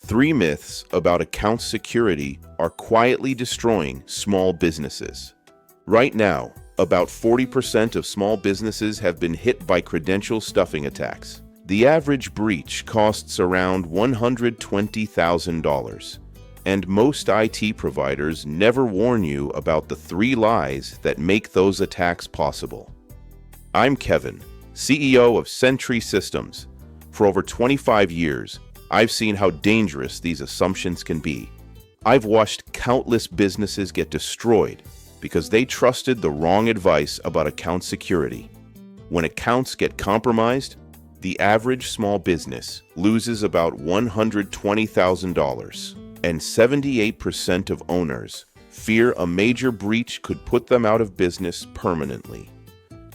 3 myths about account security are quietly destroying small businesses. Right now, about 40% of small businesses have been hit by credential stuffing attacks. The average breach costs around $120,000, and most IT providers never warn you about the 3 lies that make those attacks possible. I'm Kevin, CEO of Sentry Systems. For over 25 years, I've seen how dangerous these assumptions can be. I've watched countless businesses get destroyed because they trusted the wrong advice about account security. When accounts get compromised, the average small business loses about $120,000, and 78% of owners fear a major breach could put them out of business permanently.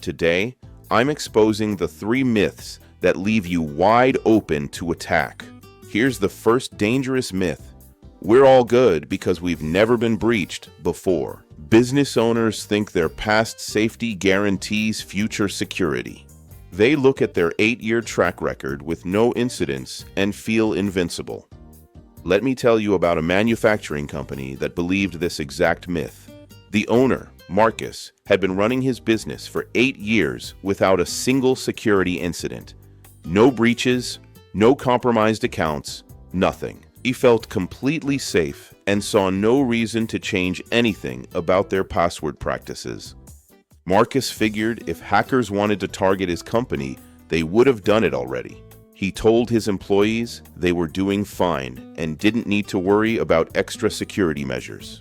Today, I'm exposing the 3 myths that leave you wide open to attack. Here's the first dangerous myth. We're all good because we've never been breached before. Business owners think their past safety guarantees future security. They look at their 8-year track record with no incidents and feel invincible. Let me tell you about a manufacturing company that believed this exact myth. The owner, Marcus, had been running his business for 8 years without a single security incident. No breaches, no compromised accounts, nothing. He felt completely safe and saw no reason to change anything about their password practices. Marcus figured if hackers wanted to target his company, they would have done it already. He told his employees they were doing fine and didn't need to worry about extra security measures.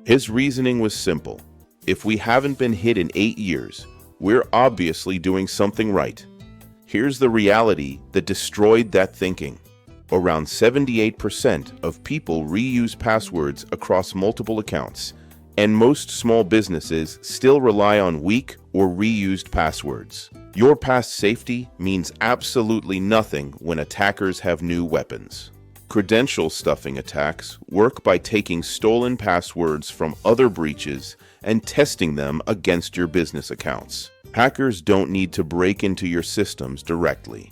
His reasoning was simple. If we haven't been hit in 8 years, we're obviously doing something right. Here's the reality that destroyed that thinking. Around 78% of people reuse passwords across multiple accounts, and most small businesses still rely on weak or reused passwords. Your past safety means absolutely nothing when attackers have new weapons. Credential stuffing attacks work by taking stolen passwords from other breaches and testing them against your business accounts. Hackers don't need to break into your systems directly.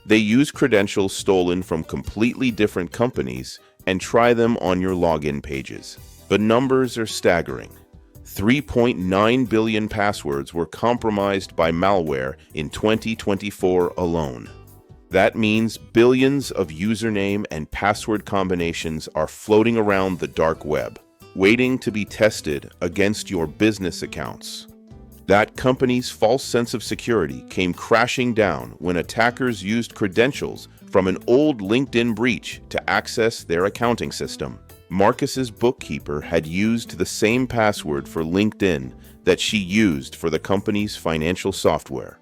They use credentials stolen from completely different companies and try them on your login pages. The numbers are staggering. 3.9 billion passwords were compromised by malware in 2024 alone. That means billions of username and password combinations are floating around the dark web, waiting to be tested against your business accounts. That company's false sense of security came crashing down when attackers used credentials from an old LinkedIn breach to access their accounting system. Marcus's bookkeeper had used the same password for LinkedIn that she used for the company's financial software.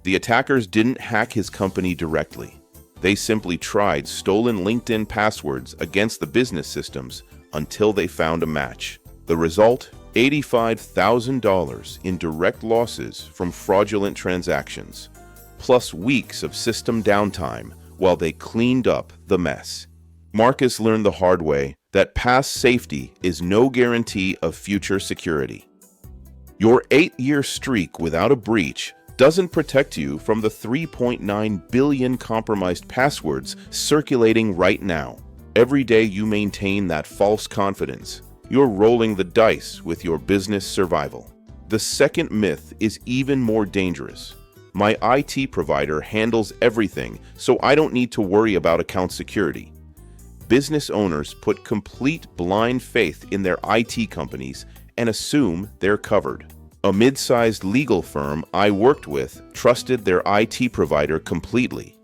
The attackers didn't hack his company directly. They simply tried stolen LinkedIn passwords against the business systems until they found a match. The result? $85,000 in direct losses from fraudulent transactions, plus weeks of system downtime while they cleaned up the mess. Marcus learned the hard way that past safety is no guarantee of future security. Your 8-year streak without a breach doesn't protect you from the 3.9 billion compromised passwords circulating right now. Every day you maintain that false confidence, you're rolling the dice with your business survival. The second myth is even more dangerous. My IT provider handles everything, so I don't need to worry about account security. Business owners put complete blind faith in their IT companies and assume they're covered. A mid-sized legal firm I worked with trusted their IT provider completely.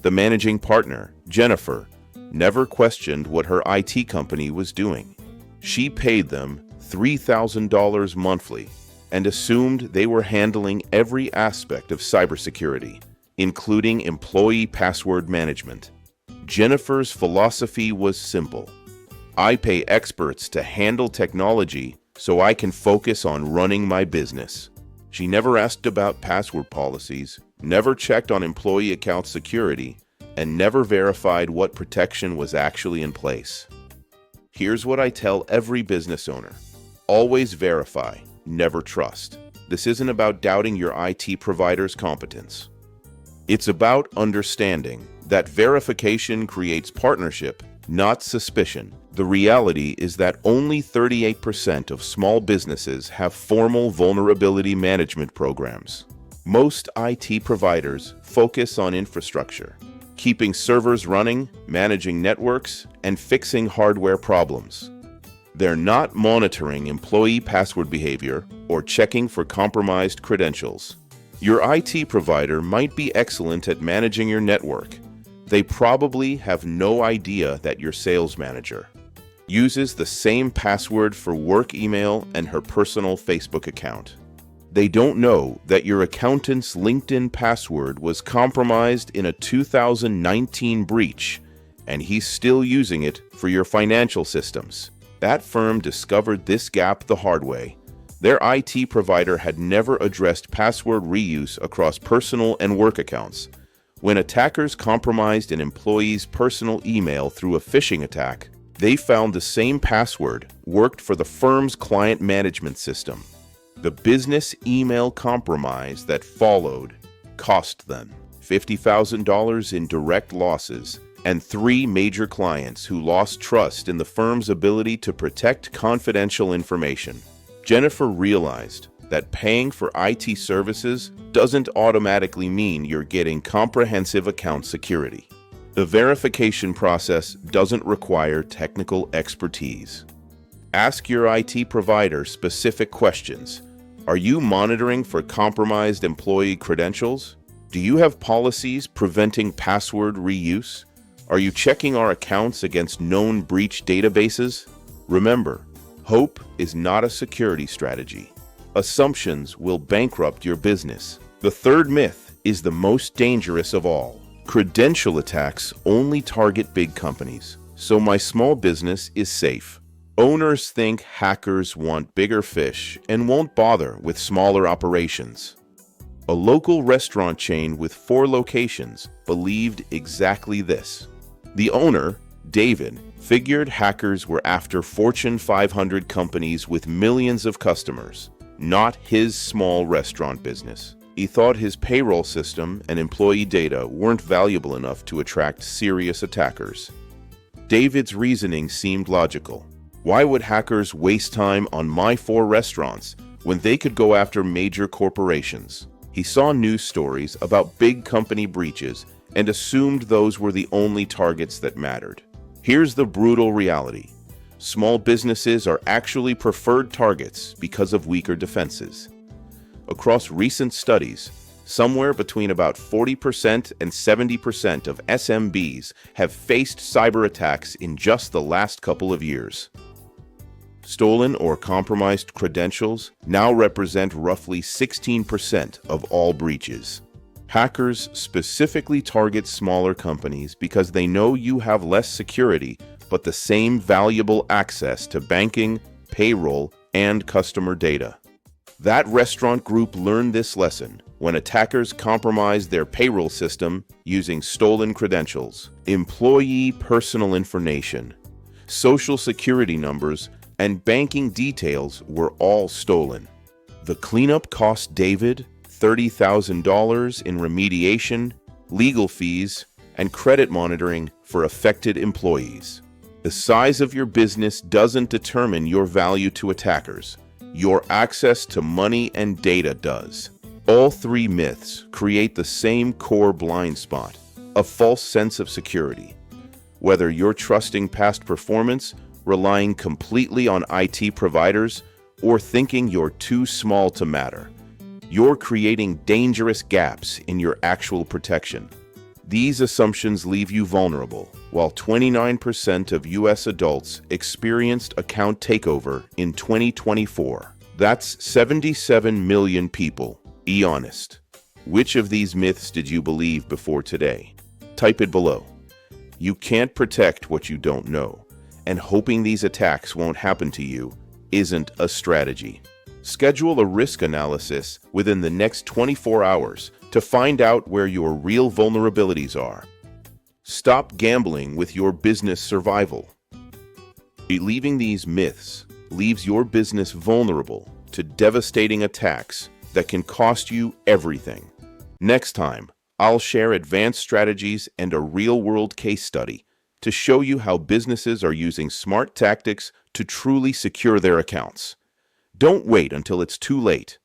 The managing partner, Jennifer, never questioned what her IT company was doing. She paid them $3,000 monthly and assumed they were handling every aspect of cybersecurity, including employee password management. Jennifer's philosophy was simple. I pay experts to handle technology so I can focus on running my business. She never asked about password policies, never checked on employee account security, and never verified what protection was actually in place. Here's what I tell every business owner. Always verify, never trust. This isn't about doubting your IT provider's competence. It's about understanding that verification creates partnership, not suspicion. The reality is that only 38% of small businesses have formal vulnerability management programs. Most IT providers focus on infrastructure, keeping servers running, managing networks, and fixing hardware problems. They're not monitoring employee password behavior or checking for compromised credentials. Your IT provider might be excellent at managing your network. They probably have no idea that your sales manager uses the same password for work email and her personal Facebook account. They don't know that your accountant's LinkedIn password was compromised in a 2019 breach, and he's still using it for your financial systems. That firm discovered this gap the hard way. Their IT provider had never addressed password reuse across personal and work accounts. When attackers compromised an employee's personal email through a phishing attack, they found the same password worked for the firm's client management system. The business email compromise that followed cost them $50,000 in direct losses and 3 major clients who lost trust in the firm's ability to protect confidential information. Jennifer realized that paying for IT services doesn't automatically mean you're getting comprehensive account security. The verification process doesn't require technical expertise. Ask your IT provider specific questions. Are you monitoring for compromised employee credentials? Do you have policies preventing password reuse? Are you checking our accounts against known breach databases? Remember, hope is not a security strategy. Assumptions will bankrupt your business. The third myth is the most dangerous of all. Credential attacks only target big companies, so my small business is safe. Owners think hackers want bigger fish and won't bother with smaller operations. A local restaurant chain with 4 locations believed exactly this. The owner, David, figured hackers were after Fortune 500 companies with millions of customers, not his small restaurant business. He thought his payroll system and employee data weren't valuable enough to attract serious attackers. David's reasoning seemed logical. Why would hackers waste time on my 4 restaurants when they could go after major corporations? He saw news stories about big company breaches and assumed those were the only targets that mattered. Here's the brutal reality. Small businesses are actually preferred targets because of weaker defenses. Across recent studies, somewhere between about 40% and 70% of SMBs have faced cyber attacks in just the last couple of years. Stolen or compromised credentials now represent roughly 16% of all breaches. Hackers specifically target smaller companies because they know you have less security but the same valuable access to banking, payroll, and customer data. That restaurant group learned this lesson when attackers compromised their payroll system using stolen credentials, employee personal information, social security numbers, and banking details were all stolen. The cleanup cost David $30,000 in remediation, legal fees, and credit monitoring for affected employees. The size of your business doesn't determine your value to attackers. Your access to money and data does. All 3 myths create the same core blind spot, a false sense of security. Whether you're trusting past performance, relying completely on IT providers, or thinking you're too small to matter, you're creating dangerous gaps in your actual protection. These assumptions leave you vulnerable. While 29% of U.S. adults experienced account takeover in 2024, that's 77 million people. Be honest. Which of these myths did you believe before today? Type it below. You can't protect what you don't know, and hoping these attacks won't happen to you isn't a strategy. Schedule a risk analysis within the next 24 hours to find out where your real vulnerabilities are. Stop gambling with your business survival. Believing these myths leaves your business vulnerable to devastating attacks that can cost you everything. Next time I'll share advanced strategies and a real-world case study to show you how businesses are using smart tactics to truly secure their accounts. Don't wait until it's too late.